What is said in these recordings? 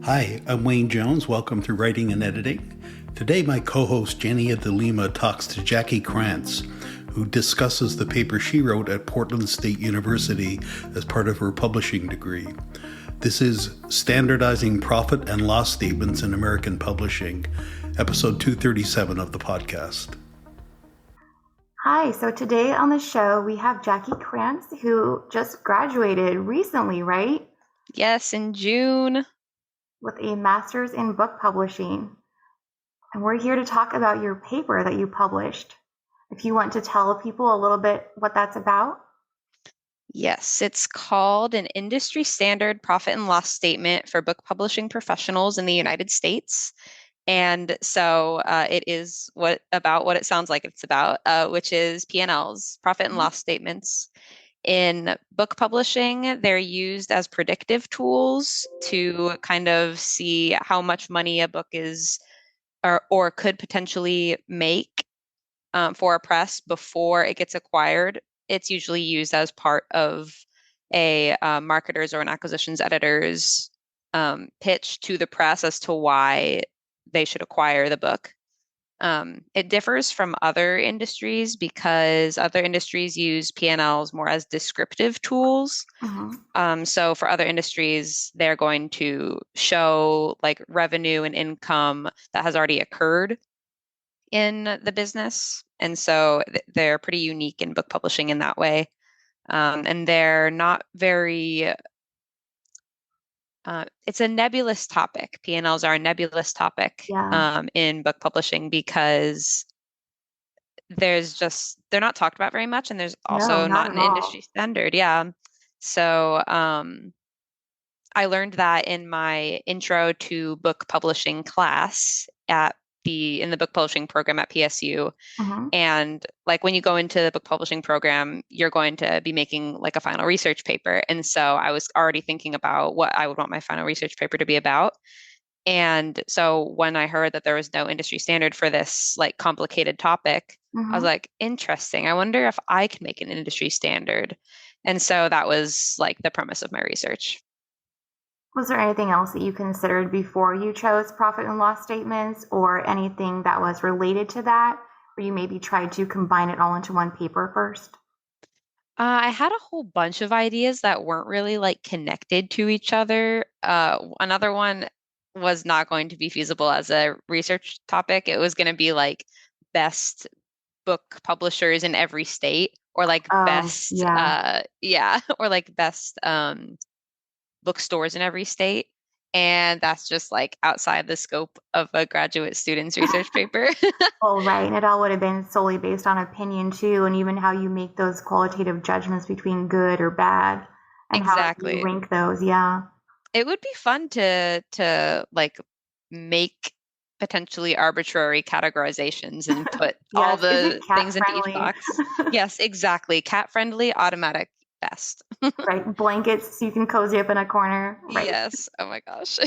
Hi, I'm Wayne Jones. Welcome to Writing and Editing. Today, my co-host Jennia D'Lima talks to Jackie Krantz, who discusses the paper she wrote at Portland State University as part of her publishing degree. This is Standardizing Profit and Loss Statements in American Publishing, episode 237 of the podcast. Hi, so today on the show we have Jackie Krantz, who just graduated recently, right? Yes, in June. With a master's in book publishing. And we're here to talk about your paper that you published. If you want to tell people a little bit what that's about. Yes, it's called an Industry Standard Profit and Loss Statement for Book Publishing Professionals in the United States. And so it is what it sounds like it's about, which is P&Ls, profit and loss statements. In book publishing, they're used as predictive tools to kind of see how much money a book is or could potentially make for a press before it gets acquired. It's usually used as part of a marketer's or an acquisitions editor's pitch to the press as to why they should acquire the book. It differs from other industries because other industries use P&Ls more as descriptive tools. So for other industries, they're going to show like revenue and income that has already occurred in the business. And so they're pretty unique in book publishing in that way. And they're not very it's a nebulous topic. P&Ls are a nebulous topic in book publishing because they're not talked about very much, and there's also not an industry standard. Yeah. So I learned that in my intro to book publishing class in the book publishing program at PSU. And like when you go into the book publishing program, you're going to be making like a final research paper. And so I was already thinking about what I would want my final research paper to be about. And so when I heard that there was no industry standard for this like complicated topic, I was like, interesting. I wonder if I can make an industry standard. And so that was like the premise of my research. Was there anything else that you considered before you chose profit and loss statements, or anything that was related to that, or you maybe tried to combine it all into one paper first? I had a whole bunch of ideas that weren't really like connected to each other. Another one was not going to be feasible as a research topic. It was going to be like best book publishers in every state, or like best, or like best bookstores in every state. And that's just like outside the scope of a graduate student's research paper. Oh, right. And it all would have been solely based on opinion too, and even how you make those qualitative judgments between good or bad and how you rank those. Yeah. It would be fun to like make potentially arbitrary categorizations and put all the things into each box. Yes, exactly. Cat friendly, automatic, best. Right. Blankets so you can cozy up in a corner. Right. Yes. Oh my gosh.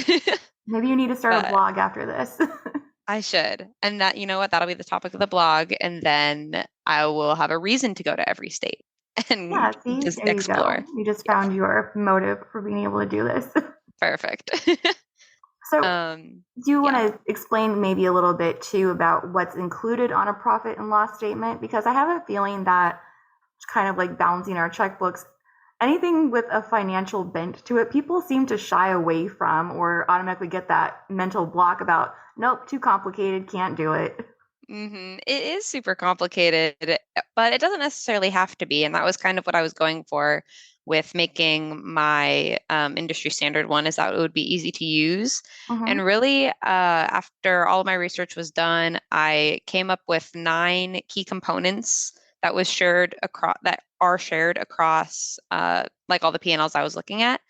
Maybe you need to start a blog after this. I should. And that, you know what, that'll be the topic of the blog. And then I will have a reason to go to every state and just explore. You just found your motive for being able to do this. Perfect. So do you want to explain maybe a little bit too about what's included on a profit and loss statement? Because I have a feeling that kind of like balancing our checkbooks, anything with a financial bent to it, people seem to shy away from or automatically get that mental block about, nope, too complicated, can't do it. It is super complicated, but it doesn't necessarily have to be. And that was kind of what I was going for with making my industry standard one, is that it would be easy to use. And really, after all of my research was done, I came up with 9 key components that are shared across like all the P&Ls I was looking at.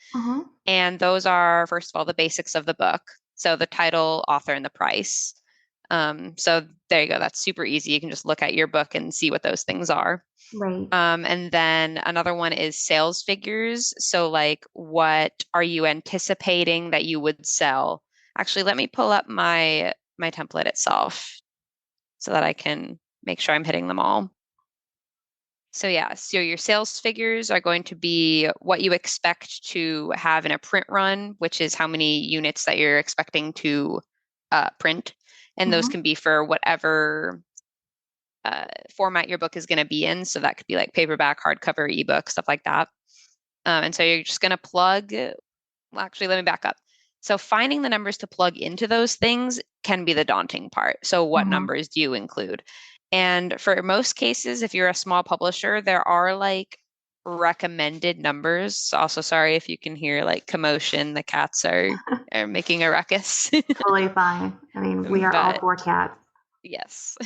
And those are, first of all, the basics of the book. So the title, author, and the price. So there you go. That's super easy. You can just look at your book and see what those things are. Right. And then another one is sales figures. So like, what are you anticipating that you would sell? Actually, let me pull up my template itself so that I can make sure I'm hitting them all. So yeah, so your sales figures are going to be what you expect to have in a print run, which is how many units that you're expecting to print. And those Mm-hmm. can be for whatever format your book is going to be in. So that could be like paperback, hardcover, ebook, stuff like that. And so you're just going to plug, well, actually, let me back up. So finding the numbers to plug into those things can be the daunting part. So what Mm-hmm. numbers do you include? And for most cases, if you're a small publisher, there are like recommended numbers. Also, sorry if you can hear like commotion. The cats are making a ruckus. Totally fine. I mean, we are all But four cats. yes.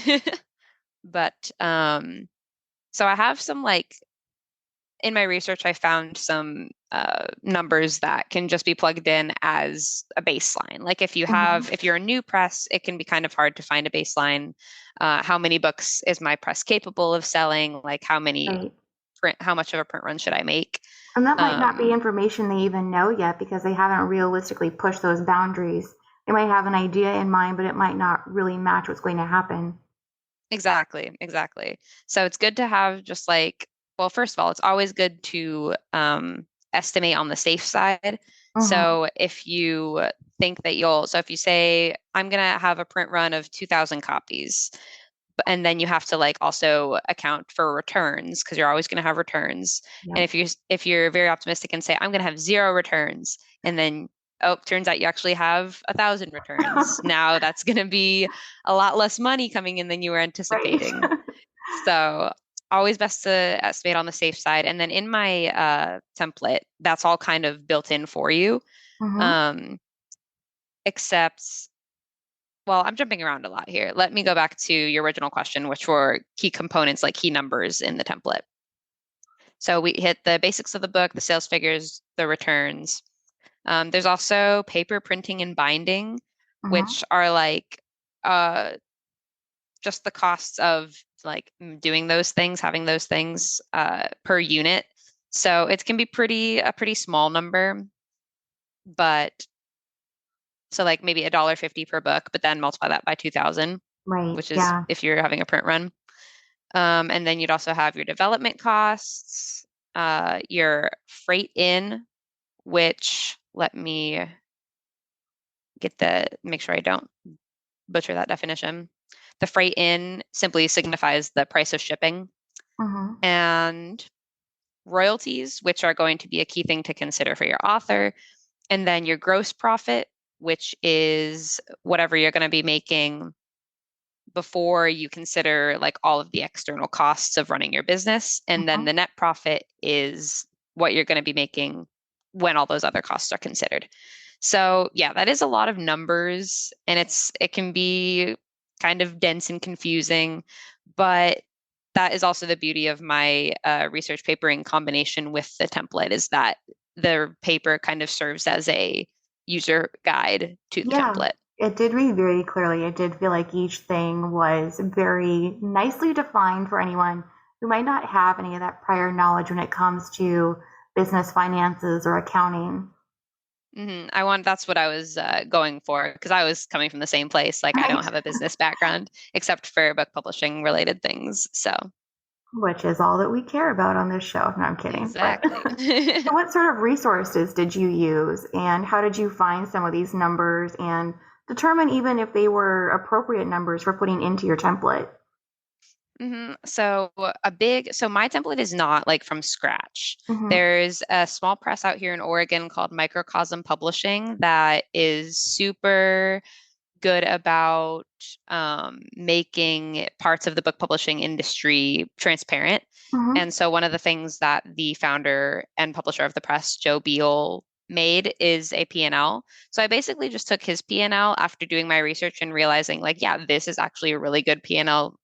But so I have some like in my research, I found some numbers that can just be plugged in as a baseline. Like Mm-hmm. if you're a new press, it can be kind of hard to find a baseline. How many books is my press capable of selling? Like Right. how much of a print run should I make? And that might not be Um, information they even know yet because they haven't realistically pushed those boundaries. They might have an idea in mind, but it might not really match what's going to happen. exactly. So it's good to have just like, well, first of all, it's always good to estimate on the safe side. Mm-hmm. So if you think that so if you say, I'm going to have a print run of 2,000 copies, and then you have to like also account for returns because you're always going to have returns. And Yep. if you're very optimistic and say, I'm going to have 0 returns, and then oh, turns out you actually have 1,000 returns. Now that's going to be a lot less money coming in than you were Right. anticipating. So always best to estimate on the safe side. And then in my template, that's all kind of built in for you. Mm-hmm. Um, except, well, I'm jumping around a lot here. Let me go back to your original question, which were key components, like key numbers in the template. So we hit the basics of the book, the sales figures, the returns. There's also paper printing and binding, Mm-hmm. which are like uh, just the costs of like doing those things, having those things per unit. So it can be a pretty small number, but so like maybe $1.50 per book, but then multiply that by 2,000, Right. which is Yeah. if you're having a print run. And then you'd also have your development costs, your freight in, which let me make sure I don't butcher that definition. The freight in simply signifies the price of shipping, Mm-hmm. and royalties, which are going to be a key thing to consider for your author. And then your gross profit, which is whatever you're going to be making before you consider like all of the external costs of running your business. And then Mm-hmm. the net profit is what you're going to be making when all those other costs are considered. So yeah, that is a lot of numbers and it can be kind of dense and confusing, but that is also the beauty of my research paper in combination with the template is that the paper kind of serves as a user guide to the Yeah. template. It did read very clearly. It did feel like each thing was very nicely defined for anyone who might not have any of that prior knowledge when it comes to business finances or accounting. That's what I was going for because I was coming from the same place. Like I don't Right. have a business background except for book publishing related things. So Which is all that we care about on this show. No, I'm kidding. But exactly. so what sort of resources did you use and how did you find some of these numbers and determine even if they were appropriate numbers for putting into your template? So my template is not like from scratch. Mm-hmm. There's a small press out here in Oregon called Microcosm Publishing that is super good about making parts of the book publishing industry transparent. Mm-hmm. And so one of the things that the founder and publisher of the press, Joe Beal, made is a P&L. So I basically just took his P&L after doing my research and realizing like, yeah, this is actually a really good P&L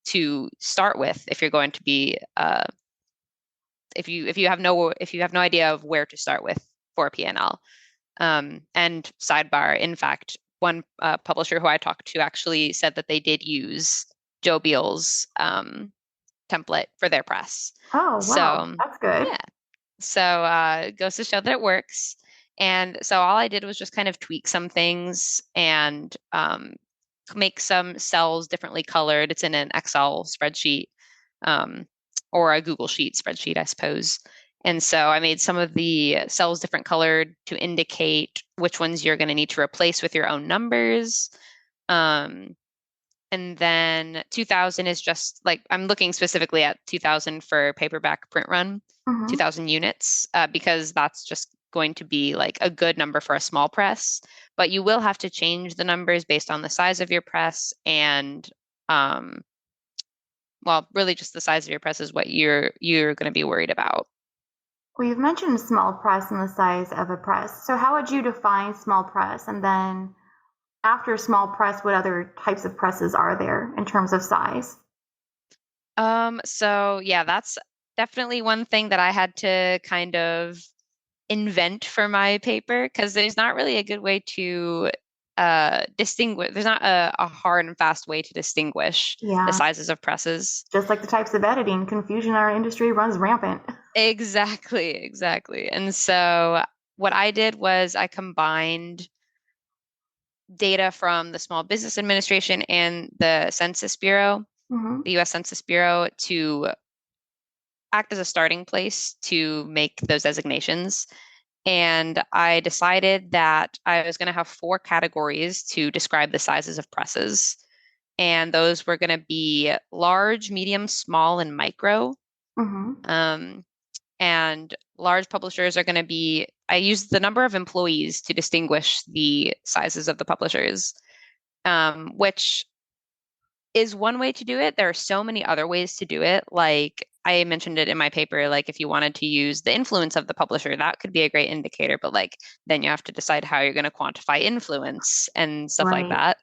to start with if you're going to be if you have no idea of where to start with for a P&L. And sidebar, in fact, one publisher who I talked to actually said that they did use Joe Beal's template for their press. Oh, wow. So That's good. yeah, so it goes to show that it works. And so all I did was just kind of tweak some things and make some cells differently colored. It's in an Excel spreadsheet. Um, or a Google Sheet spreadsheet, I suppose. And so I made some of the cells different colored to indicate which ones you're going to need to replace with your own numbers. And then 2000 is just like, I'm looking specifically at 2000 for paperback print run, 2000 units, because that's just going to be like a good number for a small press. But you will have to change the numbers based on the size of your press and, well, really just the size of your press is what you're going to be worried about. Well, you've mentioned small press and the size of a press. So how would you define small press? And then after small press, what other types of presses are there in terms of size? So yeah, that's definitely one thing that I had to kind of invent for my paper because there's not really a good way to distinguish. There's not a hard and fast way to distinguish the sizes of presses. Just like the types of editing, confusion in our industry runs rampant. Exactly. And so what I did was I combined data from the Small Business Administration and the Census Bureau, the U.S. Census Bureau, to act as a starting place to make those designations. And I decided that I was going to have 4 categories to describe the sizes of presses. And those were going to be large, medium, small, and micro. And large publishers are going to be, I use the number of employees to distinguish the sizes of the publishers, which is one way to do it. There are so many other ways to do it. Like I mentioned it in my paper, like if you wanted to use the influence of the publisher, that could be a great indicator, but like then you have to decide how you're going to quantify influence and stuff like that.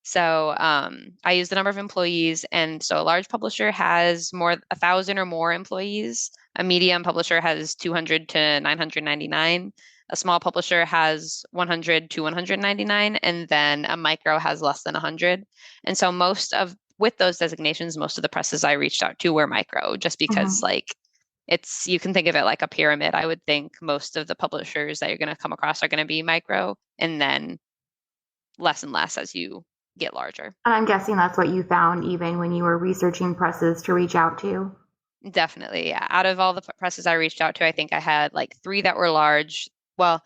So I use the number of employees, and so a large publisher has 1,000 or more employees. A medium publisher has 200 to 999. A small publisher has 100 to 199, and then a micro has less than 100. And so with those designations, most of the presses I reached out to were micro, just because like you can think of it like a pyramid. I would think most of the publishers that you're going to come across are going to be micro, and then less and less as you get larger. And I'm guessing that's what you found even when you were researching presses to reach out to. Definitely, yeah. Out of all the presses I reached out to, I think I had like 3 that were large. Well,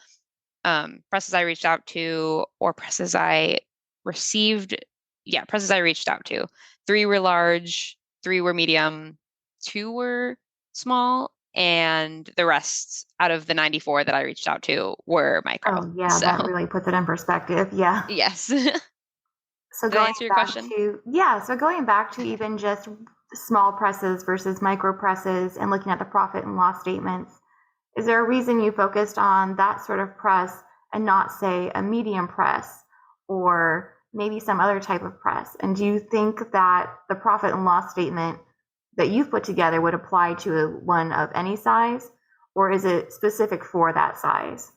presses I reached out to or presses I received. Yeah, presses I reached out to. 3 were large, 3 were medium, 2 were small, and the rest out of the 94 that I reached out to were micro. Oh, yeah, that really puts it in perspective. Yeah. Yes. So Did I answer your question? So going back to even just small presses versus micro presses and looking at the profit and loss statements, is there a reason you focused on that sort of press and not, say, a medium press or maybe some other type of press? And do you think that the profit and loss statement that you've put together would apply to one of any size, or is it specific for that size?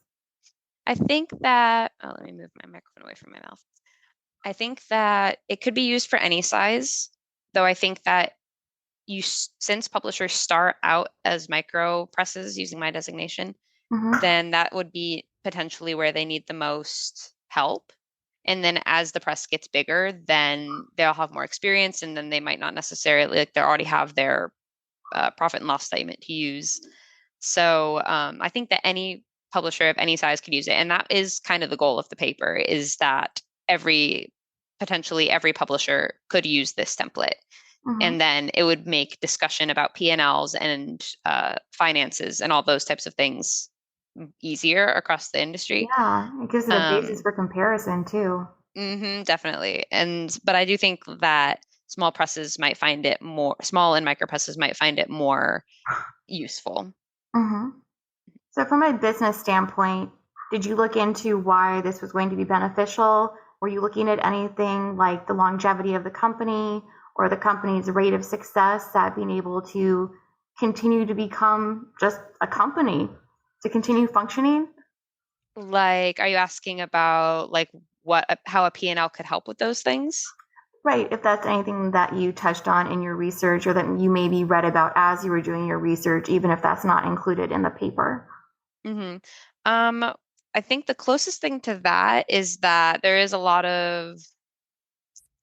I think that, let me move my microphone away from my mouth. I think that it could be used for any size, though I think that since publishers start out as micro presses using my designation, then that would be potentially where they need the most help. And then as the press gets bigger, then they'll have more experience, and then they might not necessarily, like they already have their profit and loss statement to use. So I think that any publisher of any size could use it. And that is kind of the goal of the paper, is that potentially every publisher could use this template. And then it would make discussion about P&Ls and finances and all those types of things easier across the industry. Yeah, it gives it a basis for comparison too. Definitely. But I do think that small and micro presses might find it more useful. So from a business standpoint, did you look into why this was going to be beneficial? Were you looking at anything like the longevity of the company or the company's rate of success at being able to continue to become just a company, to continue functioning? Like, are you asking about like how a P&L could help with those things? Right. If that's anything that you touched on in your research or that you maybe read about as you were doing your research, even if that's not included in the paper. I think the closest thing to that is that there is a lot of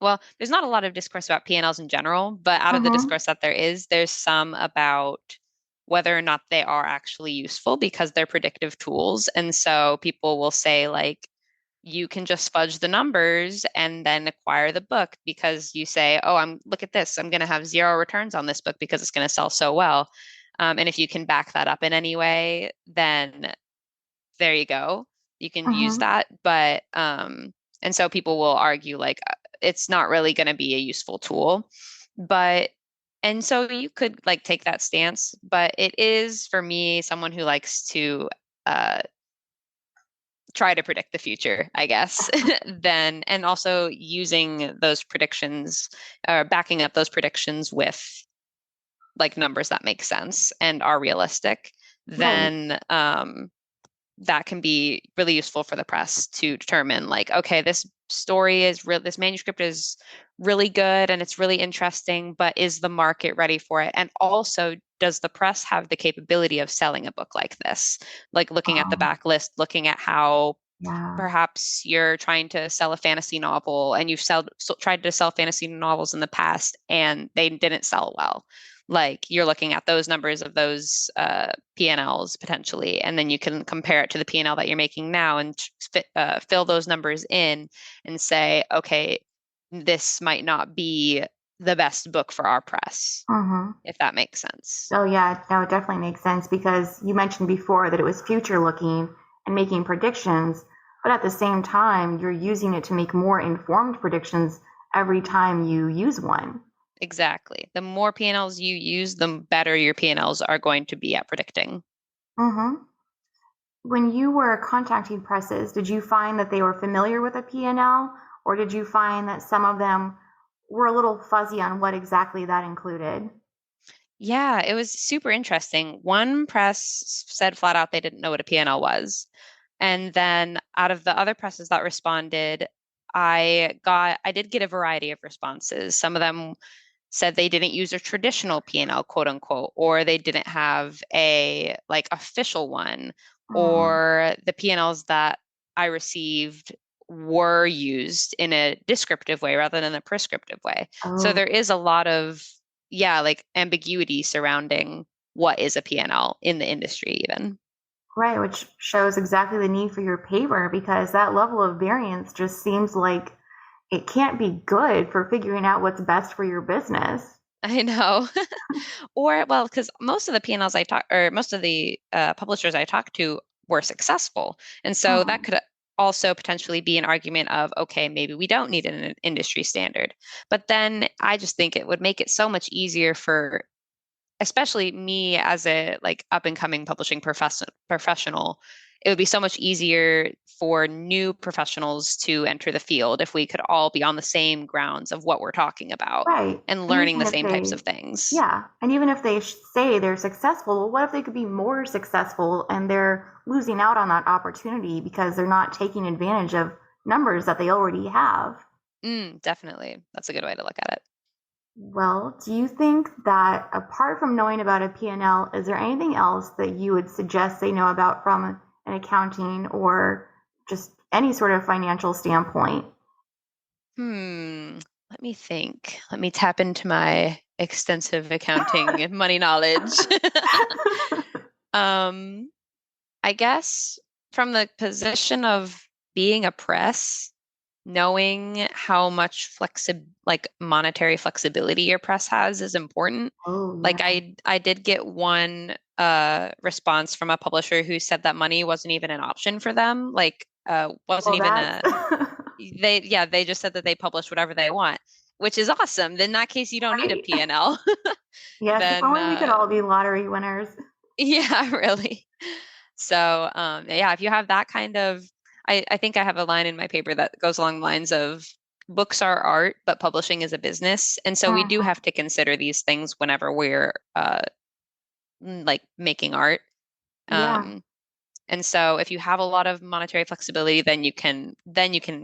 well, there's not a lot of discourse about P&Ls in general, but out of the Mm-hmm. discourse that there is, there's some about whether or not they are actually useful because they're predictive tools. And so people will say, like, you can just fudge the numbers and then acquire the book because you say, oh, look at this. I'm going to have zero returns on this book because it's going to sell so well. And if you can back that up in any way, then there you go. You can use Mm-hmm. that. But, and so people will argue like it's not really going to be a useful tool. But, and so you could like take that stance, but it is for me, someone who likes to, uh, try to predict the future, I guess, then, and also using those predictions or backing up those predictions with like numbers that make sense and are realistic, Right. then that can be really useful for the press to determine like, okay, this story is real, this manuscript is really good and it's really interesting, but is the market ready for it? And also, does the press have the capability of selling a book like this? Like looking at the Um, backlist, looking at how yeah. perhaps you're trying to sell a fantasy novel and tried to sell fantasy novels in the past and they didn't sell well. Like you're looking at those numbers of those P&Ls potentially, and then you can compare it to the P&L that you're making now and fill those numbers in and say, okay, this might not be the best book for our press, Mm-hmm. if that makes sense. Oh yeah, no, it definitely makes sense because you mentioned before that it was future looking and making predictions, but at the same time, you're using it to make more informed predictions every time you use one. Exactly. The more P&Ls you use, the better your P&Ls are going to be at predicting. Mm-hmm. When you were contacting presses, did you find that they were familiar with a P&L, or did you find that some of them were a little fuzzy on what exactly that included? Yeah, it was super interesting. One press said flat out they didn't know what a P&L was. And then out of the other presses that responded, I did get a variety of responses. Some of them said they didn't use a traditional P&L, quote unquote, or they didn't have a like official one, Mm. or the P&Ls that I received were used in a descriptive way rather than a prescriptive way. So Oh, there is a lot of, yeah, like ambiguity surrounding what is a P&L in the industry even. right, which shows exactly the need for your paper because that level of variance just seems like it can't be good for figuring out what's best for your business. I know. Or, well, because most of the P&Ls I talk, or most of the publishers I talked to were successful. And so that Hmm. could also potentially be an argument of, okay, maybe we don't need an industry standard. But then I just think it would make it so much easier for especially me as a like up and coming publishing professional, it would be so much easier for new professionals to enter the field if we could all be on the same grounds of what we're talking about Right. and And learning even the if same types of they, things. yeah, and even if they say they're successful, well, what if they could be more successful and they're losing out on that opportunity because they're not taking advantage of numbers that they already have? Definitely. That's a good way to look at it. Well, do you think that apart from knowing about a P&L, is there anything else that you would suggest they know about from an accounting or just any sort of financial standpoint? Let me think. Let me tap into my extensive accounting and money knowledge. um, I guess from the position of being a press, knowing how much like monetary flexibility your press has is important. Oh, Like yeah. I did get one response from a publisher who said that money wasn't even an option for them. Like wasn't Well, even that's a they just said that they publish whatever they want, which is awesome. Then in that case you don't need a right. P&L. Yes, if Then only we could all be lottery winners. yeah, really. So, yeah, if you have that kind of, I think I have a line in my paper that goes along the lines of books are art, but publishing is a business. And so we do Mhm. have to consider these things whenever we're like making art. Yeah. Um, and so if you have a lot of monetary flexibility, then you can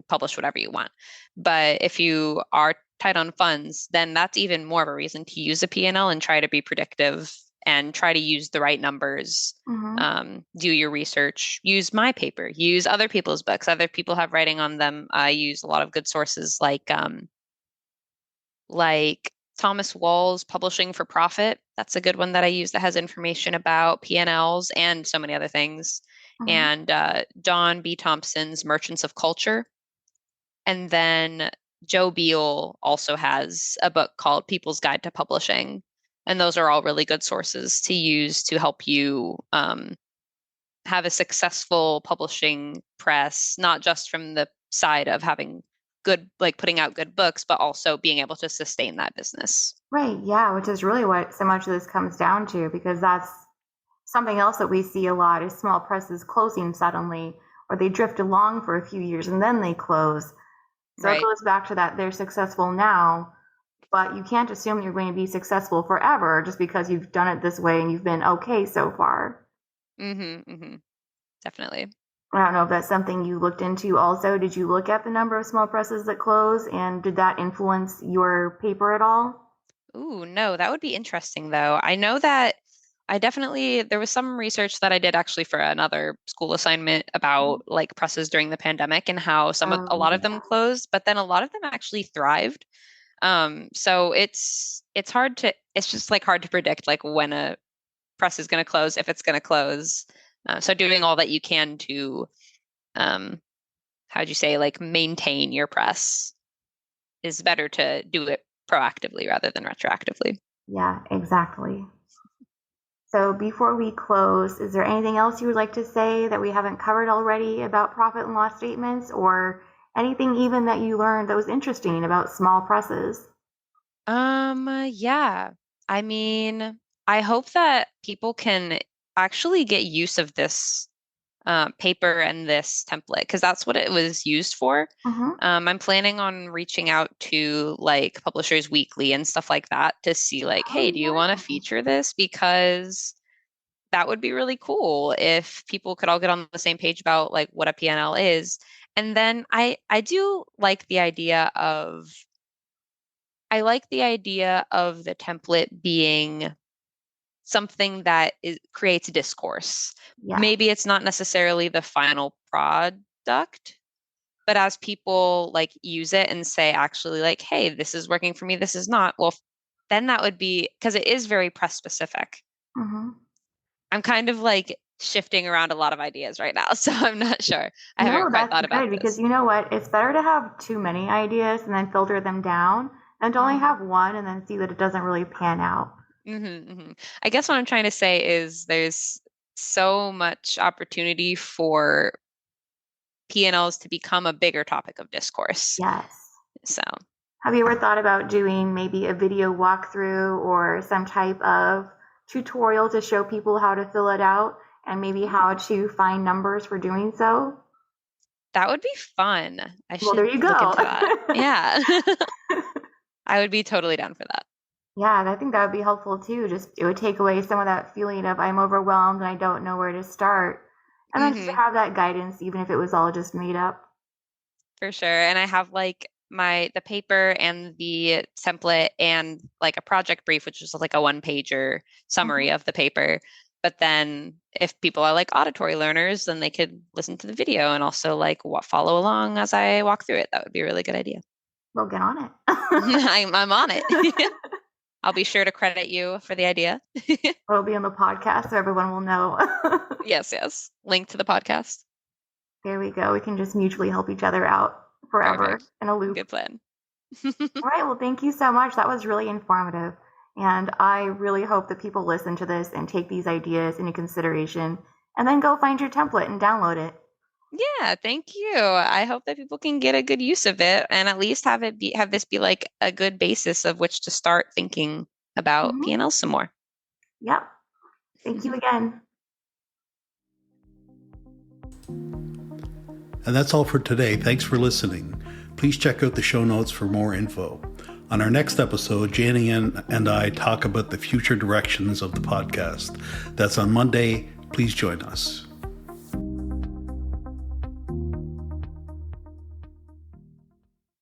publish whatever you want. But if you are tight on funds, then that's even more of a reason to use a P&L and try to be predictive and try to use the right numbers. Hmm. Do your research, use my paper, use other people's books. Other people have writing on them. I use a lot of good sources like like Thomas Wall's Publishing for Profit. That's a good one that I use that has information about P&Ls and so many other things. And Don B. Thompson's Merchants of Culture. And then Joe Beal also has a book called People's Guide to Publishing. And those are all really good sources to use to help you have a successful publishing press, not just from the side of having good, like putting out good books, but also being able to sustain that business. Right. Yeah. Which is really what so much of this comes down to, because that's something else that we see a lot is small presses closing suddenly, or they drift along for a few years and then they close. So It goes back to that they're successful now, but you can't assume you're going to be successful forever just because you've done it this way and you've been okay so far. Definitely. I don't know if that's something you looked into also. Did you look at the number of small presses that close, and did that influence your paper at all? Ooh, no, that would be interesting though. I know that there was some research that I did actually for another school assignment about like presses during the pandemic and how a lot of them closed, but then a lot of them actually thrived. So it's just like hard to predict like when a press is going to close, if it's going to close. So doing all that you can to, how'd you say, like maintain your press is better to do it proactively rather than retroactively. Yeah, exactly. So before we close, is there anything else you would like to say that we haven't covered already about profit and loss statements, or anything even that you learned that was interesting about small presses? Yeah. I mean, I hope that people can actually get use of this paper and this template, because that's what it was used for. I'm planning on reaching out to like Publishers Weekly and stuff like that to see like, hey, do you want to feature this? Because that would be really cool if people could all get on the same page about like what a P&L is. And then I do like the idea of the template being something that creates discourse. Yeah. Maybe it's not necessarily the final product, but as people like use it and say actually like, hey, this is working for me, this is not, well, then that would be, because it is very press specific. I'm kind of like shifting around a lot of ideas right now, so I'm not sure. I haven't quite thought about this. Because you know what? It's better to have too many ideas and then filter them down than to only have one and then see that it doesn't really pan out. I guess what I'm trying to say is there's so much opportunity for P&Ls to become a bigger topic of discourse. Yes. So have you ever thought about doing maybe a video walkthrough or some type of tutorial to show people how to fill it out and maybe how to find numbers for doing so? That would be fun. There you go. Look into that. Yeah. I would be totally down for that. Yeah, I think that would be helpful too. Just it would take away some of that feeling of I'm overwhelmed and I don't know where to start. And then just have that guidance, even if it was all just made up. For sure. And I have like the paper and the template and like a project brief, which is like a 1-pager summary of the paper. But then if people are like auditory learners, then they could listen to the video and also like follow along as I walk through it. That would be a really good idea. Well, get on it. I'm on it. I'll be sure to credit you for the idea. It'll be on the podcast so everyone will know. Yes. Link to the podcast. There we go. We can just mutually help each other out forever. Perfect. In a loop. Good plan. All right. Well, thank you so much. That was really informative. And I really hope that people listen to this and take these ideas into consideration and then go find your template and download it. Yeah, thank you. I hope that people can get a good use of it and at least have this be like a good basis of which to start thinking about P&L some more. Yep. Thank you again. And that's all for today. Thanks for listening. Please check out the show notes for more info. On our next episode, Jennia and I talk about the future directions of the podcast. That's on Monday. Please join us.